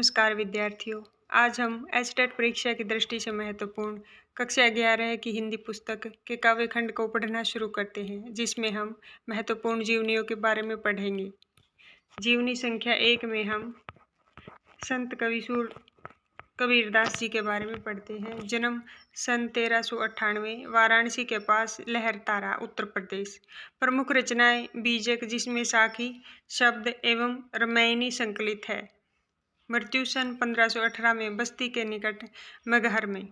नमस्कार विद्यार्थियों। आज हम एचटेट परीक्षा की दृष्टि से महत्वपूर्ण कक्षा 11 की हिंदी पुस्तक के काव्य खंड को पढ़ना शुरू करते हैं, जिसमें हम महत्वपूर्ण जीवनियों के बारे में पढ़ेंगे। जीवनी संख्या 1 में हम संत कविसूर कबीरदास जी के बारे में पढ़ते हैं। जन्म सन 1398, वाराणसी के पास लहरतारा, उत्तर प्रदेश। प्रमुख रचनाएं बीजक, जिसमें साखी शब्द एवं रामायणी संकलित है। मृत्यु सन 1518 में बस्ती के निकट मगहर में।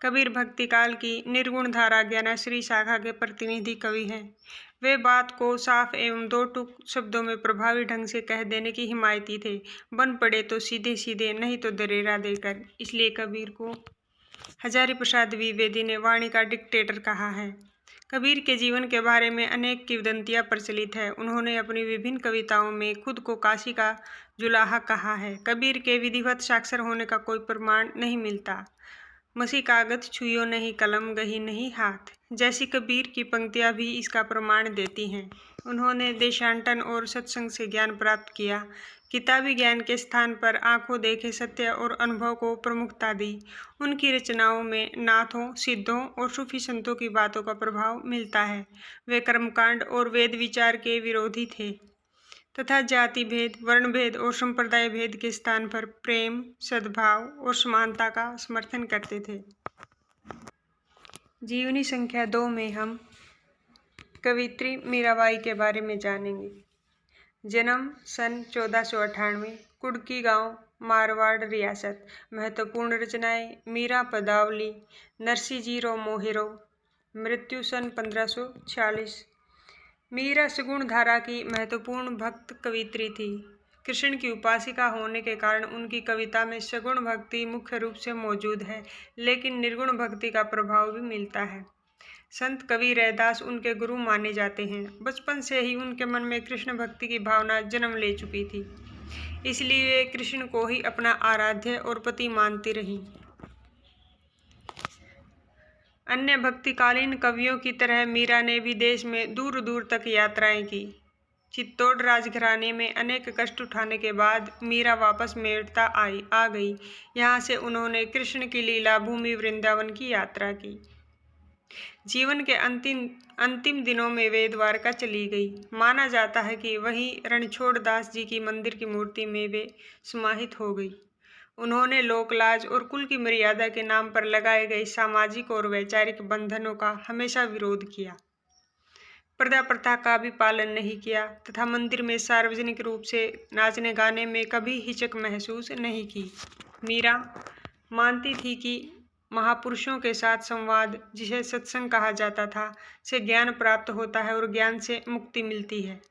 कबीर भक्ति काल की निर्गुण धारा ज्ञानाश्री शाखा के प्रतिनिधि कवि हैं। वे बात को साफ एवं दो टूक शब्दों में प्रभावी ढंग से कह देने की हिमायती थे। बन पड़े तो सीधे सीधे, नहीं तो दरेरा देकर। इसलिए कबीर को हजारी प्रसाद द्विवेदी ने वाणी का डिक्टेटर कहा है। कबीर के जीवन के बारे में अनेक किंवदंतियां प्रचलित है। उन्होंने अपनी विभिन्न कविताओं में खुद को काशी का जुलाहा कहा है। कबीर के विधिवत साक्षर होने का कोई प्रमाण नहीं मिलता। मसी कागज छुइयो नहीं कलम, गही नहीं हाथ, जैसी कबीर की पंक्तियां भी इसका प्रमाण देती हैं। उन्होंने देशांतन और सत्संग से ज्ञान प्राप्त किया। किताबी ज्ञान के स्थान पर आंखों देखे सत्य और अनुभव को प्रमुखता दी। उनकी रचनाओं में नाथों, सिद्धों और सूफी संतों की बातों का प्रभाव मिलता है। वे कर्मकांड और वेद विचार के विरोधी थे तथा जाति भेद, वर्ण भेद और संप्रदाय भेद के स्थान पर प्रेम, सद्भाव और समानता का समर्थन करते थे। जीवनी संख्या 2 में हम कवित्री मीराबाई के बारे में जानेंगे। जन्म सन 1498, कुड़की गांव, मारवाड़ रियासत। महत्वपूर्ण रचनाएं मीरा पदावली, नरसिंहजीरो मोहेरो। मृत्यु सन 1546। मीरा सगुण धारा की महत्वपूर्ण भक्त कवित्री थी। कृष्ण की उपासिका होने के कारण उनकी कविता में सगुण भक्ति मुख्य रूप से मौजूद है, लेकिन निर्गुण भक्ति का प्रभाव भी मिलता है। संत कवि रैदास उनके गुरु माने जाते हैं। बचपन से ही उनके मन में कृष्ण भक्ति की भावना जन्म ले चुकी थी, इसलिए वे कृष्ण को ही अपना आराध्य और पति मानती रहीं। अन्य भक्तिकालीन कवियों की तरह मीरा ने भी देश में दूर दूर तक यात्राएं की। चित्तौड़ राजघराने में अनेक कष्ट उठाने के बाद मीरा वापस मेड़ता आ गई। यहाँ से उन्होंने कृष्ण की लीला भूमि वृंदावन की यात्रा की। जीवन के अंतिम दिनों में वे द्वारका चली गई। माना जाता है कि वहीं रणछोड़ दास जी की मंदिर की मूर्ति में वे समाहित हो गई। उन्होंने लोकलाज और कुल की मर्यादा के नाम पर लगाए गए सामाजिक और वैचारिक बंधनों का हमेशा विरोध किया। पर्दा प्रथा का भी पालन नहीं किया तथा मंदिर में सार्वजनिक रूप से नाचने गाने में कभी हिचक महसूस नहीं की। मीरा मानती थी कि महापुरुषों के साथ संवाद, जिसे सत्संग कहा जाता था, से ज्ञान प्राप्त होता है और ज्ञान से मुक्ति मिलती है।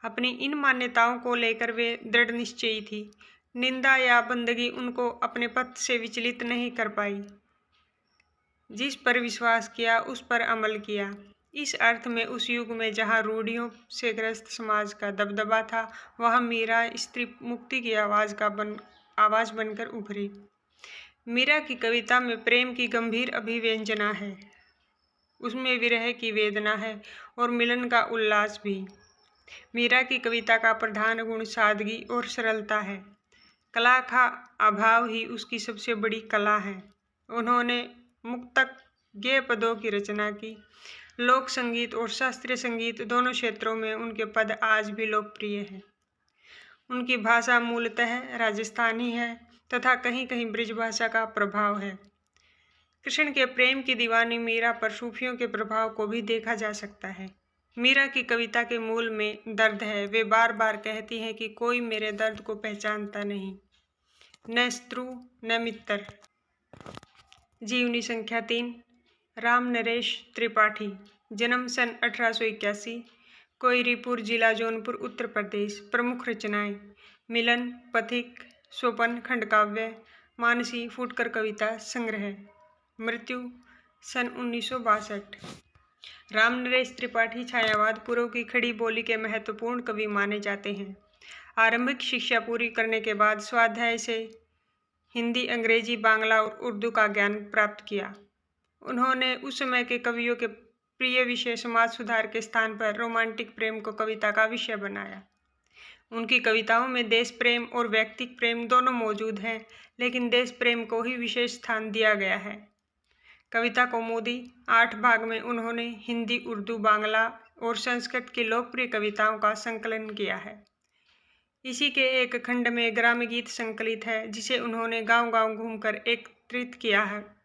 अपनी इन मान्यताओं को लेकर वे दृढ़ निश्चयी थी। निंदा या बंदगी उनको अपने पथ से विचलित नहीं कर पाई। जिस पर विश्वास किया उस पर अमल किया। इस अर्थ में उस युग में जहाँ रूढ़ियों से ग्रस्त समाज का दबदबा था, वहाँ मीरा स्त्री मुक्ति की आवाज बनकर उभरी। मीरा की कविता में प्रेम की गंभीर अभिव्यंजना है, उसमें विरह की वेदना है और मिलन का उल्लास भी। मीरा की कविता का प्रधान गुण सादगी और सरलता है। कला का अभाव ही उसकी सबसे बड़ी कला है। उन्होंने मुक्तक, गेय पदों की रचना की। लोक संगीत और शास्त्रीय संगीत दोनों क्षेत्रों में उनके पद आज भी लोकप्रिय हैं। उनकी भाषा मूलतः राजस्थानी है तथा कहीं कहीं ब्रिजभाषा का प्रभाव है। कृष्ण के प्रेम की दीवानी मीरा पर सूफियों के प्रभाव को भी देखा जा सकता है। मीरा की कविता के मूल में दर्द है। वे बार बार कहती हैं कि कोई मेरे दर्द को पहचानता नहीं, न शत्रु न मित्र। जीवनी संख्या 3 राम नरेश त्रिपाठी। जन्म सन 1881, कोयरीपुर जिला, जौनपुर, उत्तर प्रदेश। प्रमुख रचनाएं मिलन, पथिक, स्वपन, खंडकाव्य, मानसी, फुटकर कविता संग्रह। मृत्यु सन 1962। राम नरेश त्रिपाठी छायावाद पूर्व की खड़ी बोली के महत्वपूर्ण कवि माने जाते हैं। आरंभिक शिक्षा पूरी करने के बाद स्वाध्याय से हिंदी, अंग्रेजी, बांग्ला और उर्दू का ज्ञान प्राप्त किया। उन्होंने उस समय के कवियों के प्रिय विषय समाज सुधार के स्थान पर रोमांटिक प्रेम को कविता का विषय बनाया। उनकी कविताओं में देश प्रेम और व्यक्तिक प्रेम दोनों मौजूद हैं, लेकिन देश प्रेम को ही विशेष स्थान दिया गया है। कविता कौमुदी 8 भाग में उन्होंने हिंदी, उर्दू, बांग्ला और संस्कृत की लोकप्रिय कविताओं का संकलन किया है। इसी के एक खंड में ग्राम्य गीत संकलित है, जिसे उन्होंने गांव-गांव घूमकर एकत्रित किया है।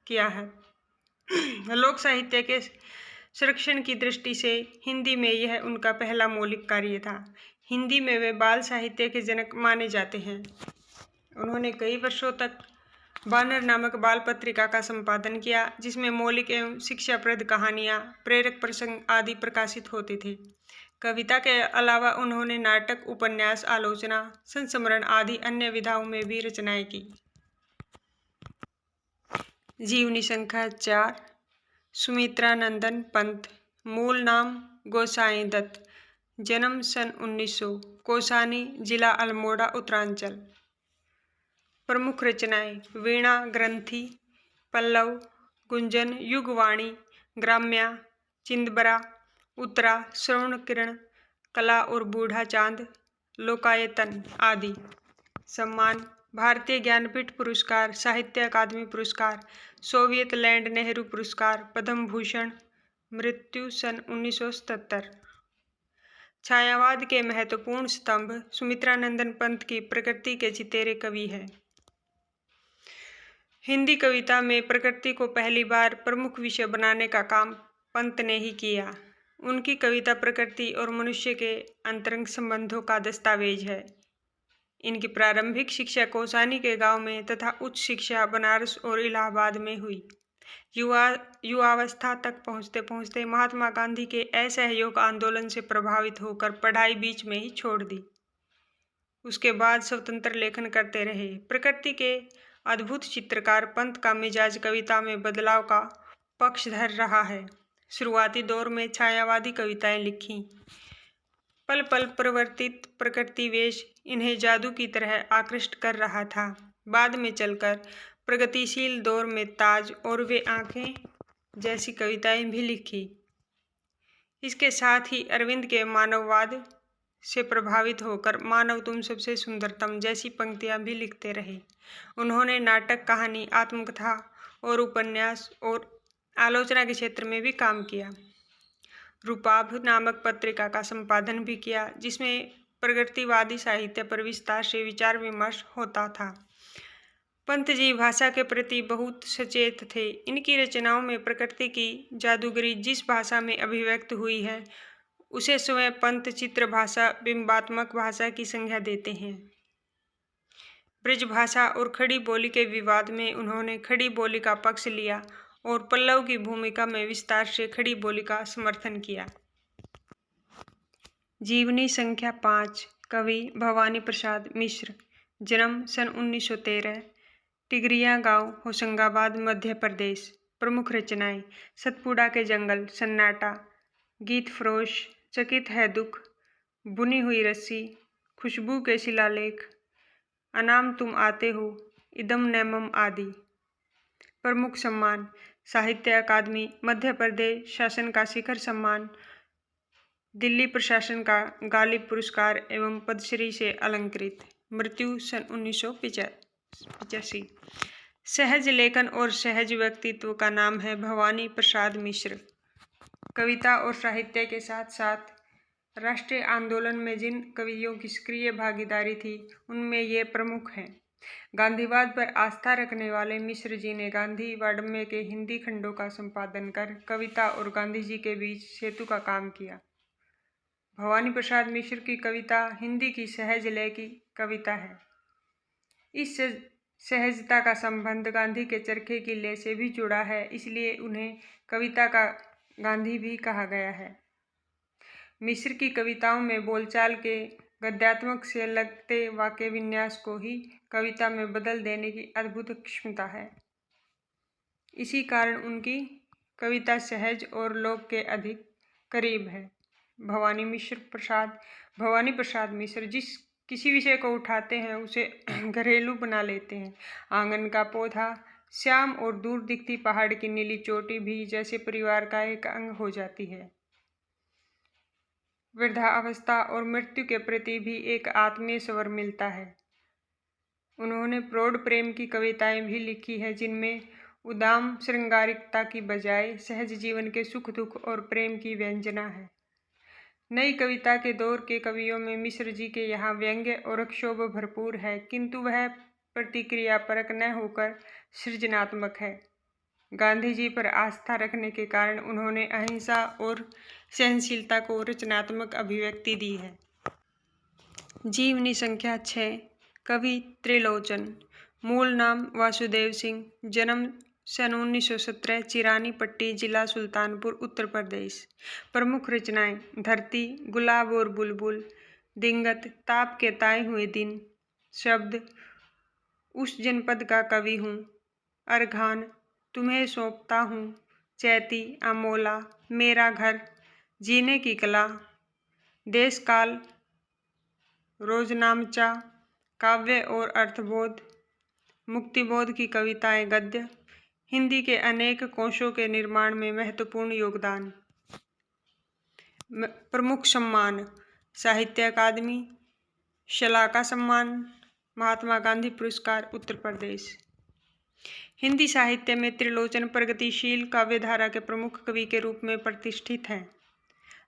लोक साहित्य के संरक्षण की दृष्टि से हिंदी में यह उनका पहला मौलिक कार्य था। हिंदी में वे बाल साहित्य के जनक माने जाते हैं। उन्होंने कई वर्षों तक बानर नामक बाल पत्रिका का संपादन किया, जिसमें मौलिक एवं शिक्षाप्रद कहानियाँ, प्रेरक प्रसंग आदि प्रकाशित होते थे। कविता के अलावा उन्होंने नाटक, उपन्यास, आलोचना, संस्मरण आदि अन्य विधाओं में भी रचनाएं की। जीवनी संख्या 4। सुमित्रानंदन पंत। मूल नाम गोसाई दत्त। जन्म सन 1900। कौसानी, जिला अल्मोड़ा, उत्तरांचल। प्रमुख रचनाएं: वीणा, ग्रंथि, पल्लव, गुंजन, युगवाणी, ग्राम्या, चिंदबरा, उत्तरा, श्रवण किरण, कला और बूढ़ा चांद, लोकायतन आदि। सम्मान: भारतीय ज्ञानपीठ पुरस्कार, साहित्य अकादमी पुरस्कार, सोवियत लैंड नेहरू पुरस्कार, पद्म भूषण। मृत्यु सन 1977। छायावाद के महत्वपूर्ण स्तंभ: सुमित्रानंदन पंत की प्रकृति के चितेरे कवि है। हिंदी कविता में प्रकृति को पहली बार प्रमुख विषय बनाने का काम पंत ने ही किया। उनकी कविता प्रकृति और मनुष्य के अंतरंग संबंधों का दस्तावेज है। इनकी प्रारंभिक शिक्षा कौसानी के गांव में तथा उच्च शिक्षा बनारस और इलाहाबाद में हुई। युवावस्था तक पहुंचते पहुंचते महात्मा गांधी के असहयोग आंदोलन से प्रभावित होकर पढ़ाई बीच में ही छोड़ दी। उसके बाद स्वतंत्र लेखन करते रहे। प्रकृति के अद्भुत चित्रकार पंत का मिजाज कविता में बदलाव का पक्षधर रहा है। शुरुआती दौर में छायावादी कविताएं लिखीं। पल पल परिवर्तित प्रकृति वेश इन्हें जादू की तरह आकृष्ट कर रहा था। बाद में चलकर प्रगतिशील दौर में ताज और वे आंखें जैसी कविताएं भी लिखी। इसके साथ ही अरविंद के मानववाद से प्रभावित होकर मानव तुम सबसे सुंदरतम जैसी पंक्तियां भी लिखते रहे। उन्होंने नाटक, कहानी, आत्मकथा और उपन्यास और आलोचना के क्षेत्र में भी काम किया। रूपाभ नामक पत्रिका का संपादन भी किया, जिसमें प्रगतिवादी साहित्य पर विस्तार से विचार विमर्श होता था। पंत जी भाषा के प्रति बहुत सचेत थे। इनकी रचनाओं में प्रकृति की जादूगरी जिस भाषा में अभिव्यक्त हुई है, उसे स्वयं पंत चित्र भाषा, बिंबात्मक भाषा की संज्ञा देते हैं। ब्रज भाषा और खड़ी बोली के विवाद में उन्होंने खड़ी बोली का पक्ष लिया और पल्लव की भूमिका में विस्तार से खड़ी बोली का समर्थन किया। जीवनी संख्या 5। कवि भवानी प्रसाद मिश्र। जन्म सन 1913। टिगरिया गांव, होशंगाबाद, मध्य प्रदेश। प्रमुख रचनाएं: सतपुड़ा के जंगल, सन्नाटा, गीत फरोश, चकित है दुख, बुनी हुई रस्सी, खुशबू के शिलालेख, अनाम तुम आते हो, इदम नैमम आदि। प्रमुख सम्मान: साहित्य अकादमी, मध्य प्रदेश शासन का शिखर सम्मान, दिल्ली प्रशासन का गालिब पुरस्कार एवं पद्मश्री से अलंकृत। मृत्यु सन 1985। सहज लेखन और सहज व्यक्तित्व का नाम है भवानी प्रसाद मिश्र। कविता और साहित्य के साथ साथ राष्ट्रीय आंदोलन में जिन कवियों की सक्रिय भागीदारी थी, उनमें ये प्रमुख हैं। गांधीवाद पर आस्था रखने वाले मिश्र जी ने गांधी वाङ्मय के हिंदी खंडों का संपादन कर कविता और गांधी जी के बीच सेतु का काम किया। भवानी प्रसाद मिश्र की कविता हिंदी की सहज लय की कविता है। इस सहजता का संबंध गांधी के चरखे की लय से भी जुड़ा है, इसलिए उन्हें कविता का गांधी भी कहा गया है। मिश्र की कविताओं में बोलचाल के गद्यात्मक से लगते वाक्य विन्यास को ही कविता में बदल देने की अद्भुत क्षमता है। इसी कारण उनकी कविता सहज और लोक के अधिक करीब है। भवानी प्रसाद मिश्र जिस किसी विषय को उठाते हैं उसे घरेलू बना लेते हैं। आंगन का पौधा, श्याम और दूर दिखती पहाड़ की नीली चोटी भी जैसे परिवार का एक अंग हो जाती है। वृद्धावस्था और मृत्यु के प्रति भी एक आत्मीय स्वर मिलता है। उन्होंने प्रौढ़ प्रेम की कविताएं भी लिखी है, जिनमें उदाम श्रृंगारिकता की बजाय सहज जीवन के सुख दुख और प्रेम की व्यंजना है। नई कविता के दौर के कवियों में मिश्र जी के यहाँ व्यंग्य और क्षोभ भरपूर है, किंतु वह प्रतिक्रियापरक न होकर सृजनात्मक है। गांधी जी पर आस्था रखने के कारण उन्होंने अहिंसा और सहनशीलता को रचनात्मक अभिव्यक्ति दी है। जीवनी संख्या 6। कवि त्रिलोचन। मूल नाम वासुदेव सिंह। जन्म सन 1917, चिरानी पट्टी, जिला सुल्तानपुर, उत्तर प्रदेश। प्रमुख रचनाएं: धरती, गुलाब और बुलबुल, दिंगत, ताप के ताए हुए दिन, शब्द, उस जनपद का कवि हूँ, अरघान, तुम्हें सौंपता हूँ, चैती, अमोला, मेरा घर, जीने की कला, देश काल, रोजनामचा, काव्य और अर्थबोध, मुक्तिबोध की कविताएं गद्य, हिंदी के अनेक कोशों के निर्माण में महत्वपूर्ण योगदान। प्रमुख सम्मान: साहित्य अकादमी, शलाका सम्मान, महात्मा गांधी पुरस्कार, उत्तर प्रदेश। हिंदी साहित्य में त्रिलोचन प्रगतिशील काव्यधारा के प्रमुख कवि के रूप में प्रतिष्ठित हैं।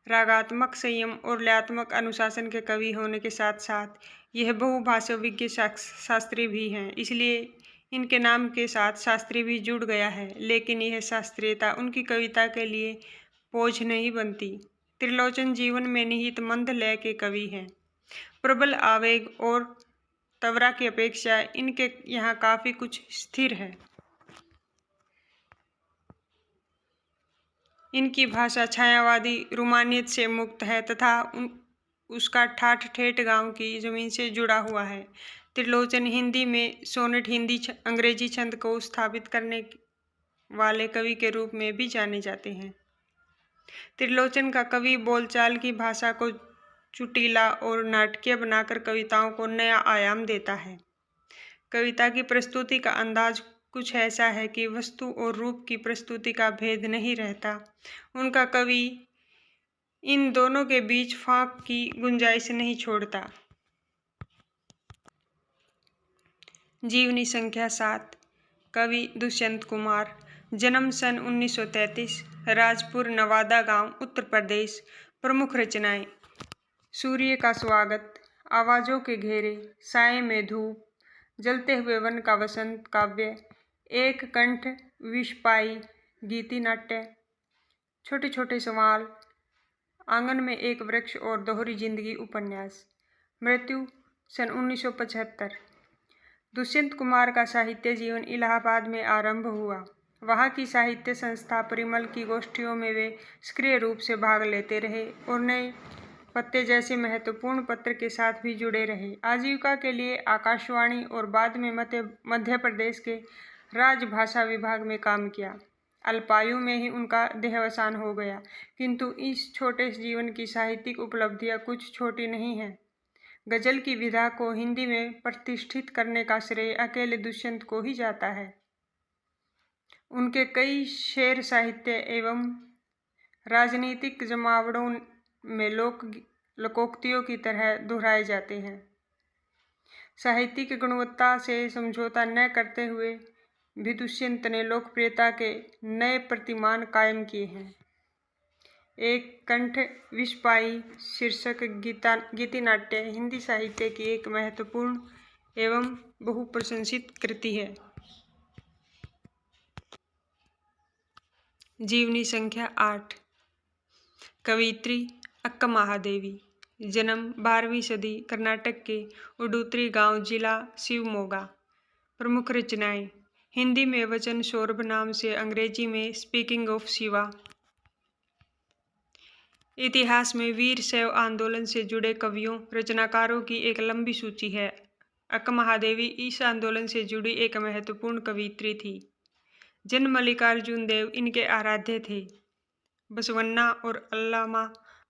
रागात्मक संयम और लयात्मक अनुशासन के कवि होने के साथ साथ यह बहुभाषाविज्ञ शास्त्री भी हैं, इसलिए इनके नाम के साथ शास्त्री भी जुड़ गया है। लेकिन यह शास्त्रीयता उनकी कविता के लिए बोझ नहीं बनती। त्रिलोचन जीवन में निहित मंद लय के कवि हैं। प्रबल आवेग और त्वरा की अपेक्षा इनके यहाँ काफी कुछ स्थिर है। इनकी भाषा छायावादी रूमानियत से मुक्त है तथा उसका ठाठ ठेठ गांव की जमीन से जुड़ा हुआ है। त्रिलोचन हिंदी में सोनेट हिंदी अंग्रेजी छंद को स्थापित करने वाले कवि के रूप में भी जाने जाते हैं। त्रिलोचन का कवि बोलचाल की भाषा को चुटीला और नाटकीय बनाकर कविताओं को नया आयाम देता है। कविता की प्रस्तुति का अंदाज कुछ ऐसा है कि वस्तु और रूप की प्रस्तुति का भेद नहीं रहता। उनका कवि इन दोनों के बीच फांक की गुंजाइश नहीं छोड़ता। जीवनी संख्या 7। कवि दुष्यंत कुमार। जन्म सन 1933, राजपुर नवादा गांव, उत्तर प्रदेश। प्रमुख रचनाएं: सूर्य का स्वागत, आवाजों के घेरे, साए में धूप, जलते हुए वन का वसंत काव्य, एक कंठ, विषपाई, गीति नाट्य, छोटे छोटे सवाल, आंगन में एक वृक्ष और दोहरी जिंदगी उपन्यास। मृत्यु सन 1975। दुष्यंत कुमार का साहित्य जीवन इलाहाबाद में आरंभ हुआ। वहाँ की साहित्य संस्था परिमल की गोष्ठियों में वे सक्रिय रूप से भाग लेते रहे और नए पत्ते जैसे महत्वपूर्ण पत्र के साथ भी जुड़े रहे। आजीविका के लिए आकाशवाणी और बाद में मध्य प्रदेश के राजभाषा विभाग में काम किया। अल्पायु में ही उनका देहावसान हो गया, किंतु इस छोटे जीवन की साहित्यिक उपलब्धियां कुछ छोटी नहीं हैं। गजल की विधा को हिंदी में प्रतिष्ठित करने का श्रेय अकेले दुष्यंत को ही जाता है। उनके कई शेर साहित्य एवं राजनीतिक जमावड़ों में लोकोक्तियों की तरह दोहराए जाते हैं। साहित्यिक गुणवत्ता से समझौता न करते हुए भी दुष्यंत ने लोकप्रियता के नए प्रतिमान कायम किए हैं। एक कंठ, विषपाई शीर्षक गीति नाट्य हिंदी साहित्य की एक महत्वपूर्ण एवं बहुप्रशंसित कृति है। जीवनी संख्या 8। कवियत्री अक्का महादेवी। जन्म 12वीं सदी, कर्नाटक के उडुत्री गांव, जिला शिवमोगा। प्रमुख रचनाएं: हिंदी में वचन सौरभ नाम से, अंग्रेजी में स्पीकिंग ऑफ शिवा। इतिहास में वीर शैव आंदोलन से जुड़े कवियों रचनाकारों की एक लंबी सूची है। अक्का महादेवी इस आंदोलन से जुड़ी एक महत्वपूर्ण कवियत्री थी। जन मल्लिकार्जुन देव इनके आराध्य थे। बसवन्ना और अल्लामा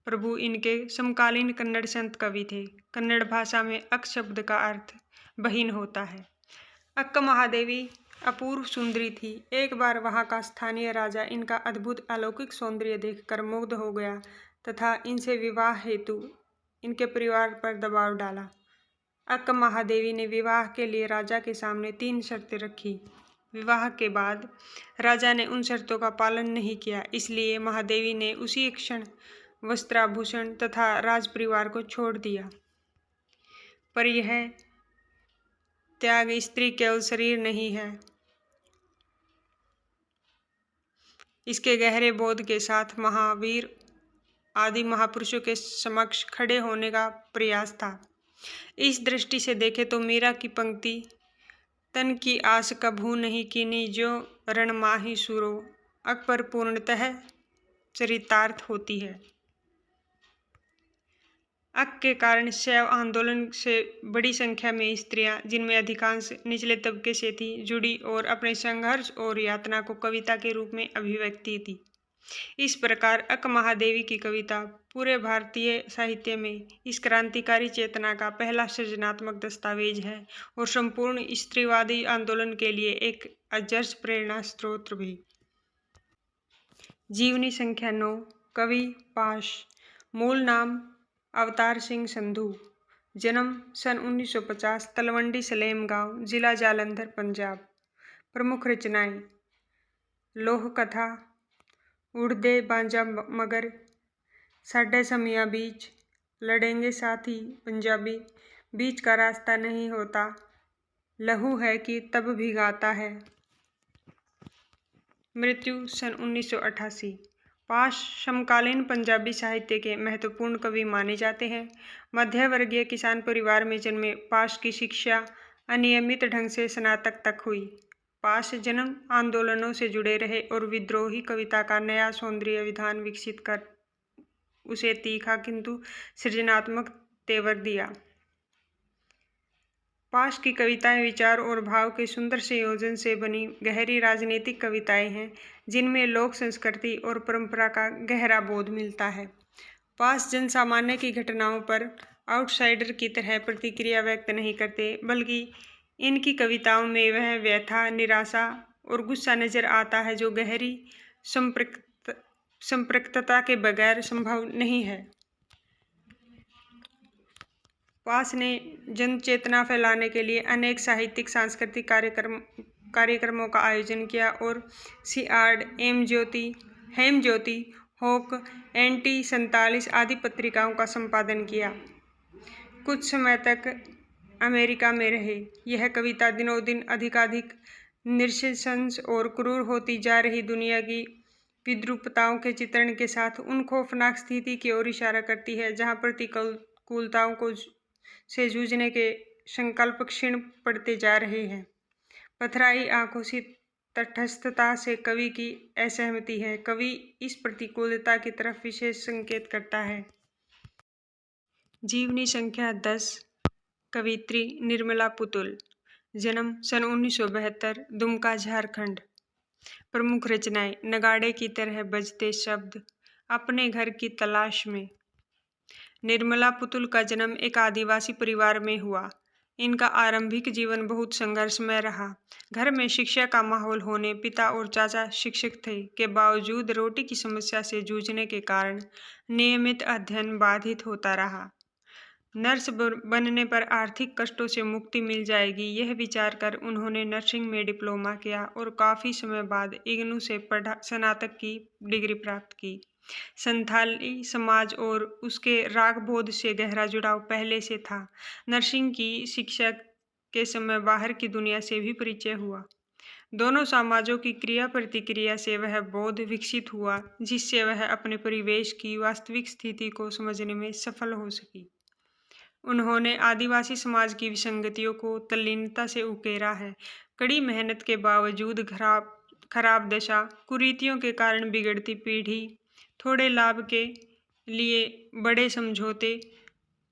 प्रभु इनके समकालीन कन्नड़ संत कवि थे। कन्नड़ भाषा में अक शब्द का अर्थ बहिन होता है। अक्का महादेवी अपूर्व सुंदरी थी। एक बार वहाँ का स्थानीय राजा इनका अद्भुत अलौकिक सौंदर्य देखकर मुग्ध हो गया तथा इनसे विवाह हेतु इनके परिवार पर दबाव डाला। अक्क महादेवी ने विवाह के लिए राजा के सामने 3 शर्तें रखी। विवाह के बाद राजा ने उन शर्तों का पालन नहीं किया, इसलिए महादेवी ने उसी क्षण वस्त्राभूषण तथा राज परिवार को छोड़ दिया। पर यह त्याग स्त्री केवल शरीर नहीं है, इसके गहरे बोध के साथ महावीर आदि महापुरुषों के समक्ष खड़े होने का प्रयास था। इस दृष्टि से देखे तो मीरा की पंक्ति तन की आस कभू नहीं कीनी जो रण माही सुरो अक पर पूर्णतः चरितार्थ होती है। अक के कारण शैव आंदोलन से बड़ी संख्या में स्त्रियां, जिनमें अधिकांश निचले तबके से थी, जुड़ी और अपने संघर्ष और यातना को कविता के रूप में अभिव्यक्ति दी। इस प्रकार अक महादेवी की कविता पूरे भारतीय साहित्य में इस क्रांतिकारी चेतना का पहला सृजनात्मक दस्तावेज है और संपूर्ण स्त्रीवादी आंदोलन के लिए एक अजस्र प्रेरणा स्रोत भी। जीवनी संख्या 9। कवि पाश। मूल नाम अवतार सिंह संधू। जन्म सन 1950, तलवंडी सलेम गांव, जिला जालंधर, पंजाब। प्रमुख रचनाएं: लोह कथा, उड़दे बांजा मगर, साढ़े समियां बीच, लड़ेंगे साथी, पंजाबी, बीच का रास्ता नहीं होता, लहू है कि तब भी गाता है। मृत्यु सन 1988। पाश समकालीन पंजाबी साहित्य के महत्वपूर्ण कवि माने जाते हैं। मध्यवर्गीय किसान परिवार में जन्मे पाश की शिक्षा अनियमित ढंग से स्नातक तक हुई। पाश जन्म आंदोलनों से जुड़े रहे और विद्रोही कविता का नया सौंदर्य विधान विकसित कर उसे तीखा किंतु सृजनात्मक तेवर दिया। पाश की कविताएं विचार और भाव के सुंदर संयोजन से बनी गहरी राजनीतिक कविताएं हैं, जिनमें लोक संस्कृति और परंपरा का गहरा बोध मिलता है। पाश जनसामान्य की घटनाओं पर आउटसाइडर की तरह प्रतिक्रिया व्यक्त नहीं करते, बल्कि इनकी कविताओं में वह व्यथा, निराशा और गुस्सा नजर आता है जो गहरी संपृक्तता के बगैर संभव नहीं है। पाश ने जन चेतना फैलाने के लिए अनेक साहित्यिक सांस्कृतिक कार्यक्रमों का आयोजन किया और सियाड, हेम ज्योति, होक, एंटी 47 आदि पत्रिकाओं का संपादन किया। कुछ समय तक अमेरिका में रहे। यह कविता दिनों दिन अधिकाधिक नृशंस और क्रूर होती जा रही दुनिया की विद्रूपताओं के चित्रण के साथ उन खौफनाक स्थिति की ओर इशारा करती है जहाँ प्रतिकूलताओं को से जूझने के संकल्प क्षीण पड़ते जा रहे हैं। पथराई आंखों से तटस्थता से कवि की असहमति है। कवि इस प्रतिकूलता की तरफ विशेष संकेत करता है। जीवनी संख्या 10। कवित्री निर्मला पुतुल। जन्म सन 1972, दुमका, झारखंड। प्रमुख रचनाएं: नगाड़े की तरह बजते शब्द, अपने घर की तलाश में। निर्मला पुतुल का जन्म एक आदिवासी परिवार में हुआ। इनका आरंभिक जीवन बहुत संघर्षमय रहा। घर में शिक्षा का माहौल होने, पिता और चाचा शिक्षक थे के बावजूद रोटी की समस्या से जूझने के कारण नियमित अध्ययन बाधित होता रहा। नर्स बनने पर आर्थिक कष्टों से मुक्ति मिल जाएगी, यह विचार कर उन्होंने नर्सिंग में डिप्लोमा किया और काफ़ी समय बाद इग्नू से स्नातक की डिग्री प्राप्त की। संथाली समाज और उसके रागबोध से गहरा जुड़ाव पहले से था। नर्सिंग की शिक्षा के समय बाहर की दुनिया से भी परिचय हुआ। दोनों समाजों की क्रिया प्रतिक्रिया से वह बोध विकसित हुआ, जिससे वह अपने परिवेश की वास्तविक स्थिति को समझने में सफल हो सकी। उन्होंने आदिवासी समाज की विसंगतियों को तल्लीनता से उकेरा है। कड़ी मेहनत के बावजूद खराब दशा, कुरीतियों के कारण बिगड़ती पीढ़ी, थोड़े लाभ के लिए बड़े समझौते,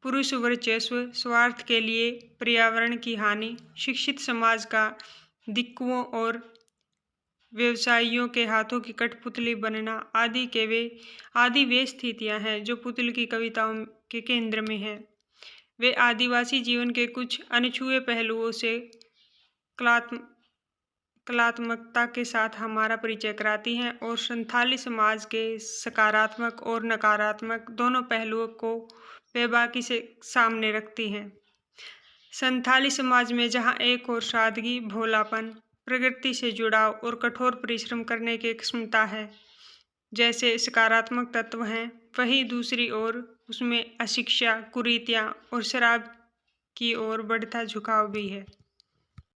पुरुष वर्चस्व, स्वार्थ के लिए पर्यावरण की हानि, शिक्षित समाज का दिक्कुओं और व्यवसायियों के हाथों की कठपुतली बनना आदि वे स्थितियां हैं जो पुतुल की कविताओं के केंद्र में हैं। वे आदिवासी जीवन के कुछ अनछुए पहलुओं से कलात्मकता के साथ हमारा परिचय कराती हैं और संथाली समाज के सकारात्मक और नकारात्मक दोनों पहलुओं को बेबाकी से सामने रखती हैं। संथाली समाज में जहाँ एक और सादगी, भोलापन, प्रकृति से जुड़ाव और कठोर परिश्रम करने की क्षमता है जैसे सकारात्मक तत्व हैं, वहीं दूसरी ओर उसमें अशिक्षा, कुरीतियाँ और शराब की ओर बढ़ता झुकाव भी है।